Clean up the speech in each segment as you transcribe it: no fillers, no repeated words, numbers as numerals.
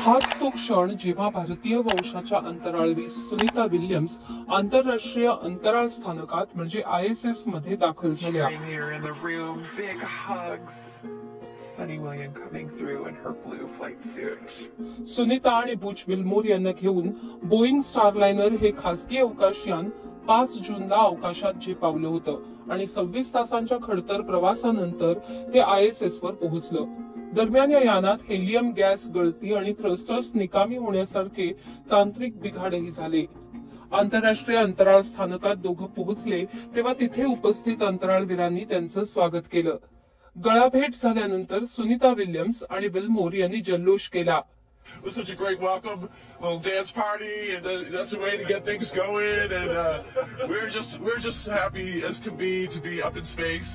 हाच तो क्षण जेव्हा भारतीय वंशाच्या अंतराळवीर सुनीता विल्यम्स आंतरराष्ट्रीय अंतराळ स्थानकात म्हणजे ISS मध्ये दाखल झाल्या. सुनीता आणि बुच विल्मोर यांना घेऊन बोईंग स्टारलायनर हे खासगी अवकाशयान 5 जूनला अवकाशात झेपावलं होतं आणि 26 तासांच्या खडतर प्रवासानंतर ते ISS वर पोहोचलं. दरम्यान या यानात हेलियम गॅस गळती आणि थ्रस्टर्स निकामी होण्यासारखे तांत्रिक बिघाडही झाले. आंतरराष्ट्रीय अंतराळ स्थानकात दोघं पोहोचले तेव्हा तिथे उपस्थित अंतराळवीरांनी त्यांचं स्वागत केलं. गळाभेट झाल्यानंतर सुनीता विल्यम्स आणि विल्मोर यांनी जल्लोष केला. It was such a great welcome, little dance party, and that's the way to get things going. And we're just happy as can be to be up in space.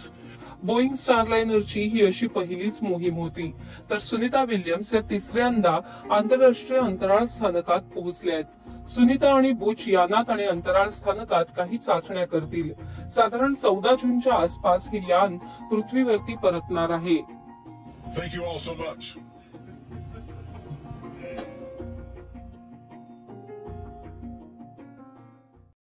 Boeing स्टारलायनरची ही अशी पहिलीच मोहीम होती, तर सुनीता विल्यम्स या तिसऱ्यांदा आंतरराष्ट्रीय अंतराळ स्थानकात पोहोचल्या आहेत. सुनीता आणि बुच यानात आणि अंतराळ स्थानकात काही चाचण्या करतील. साधारण 14 जूनच्या आसपास हे यान पृथ्वीवरती परतणार आहे. Thank you all so much.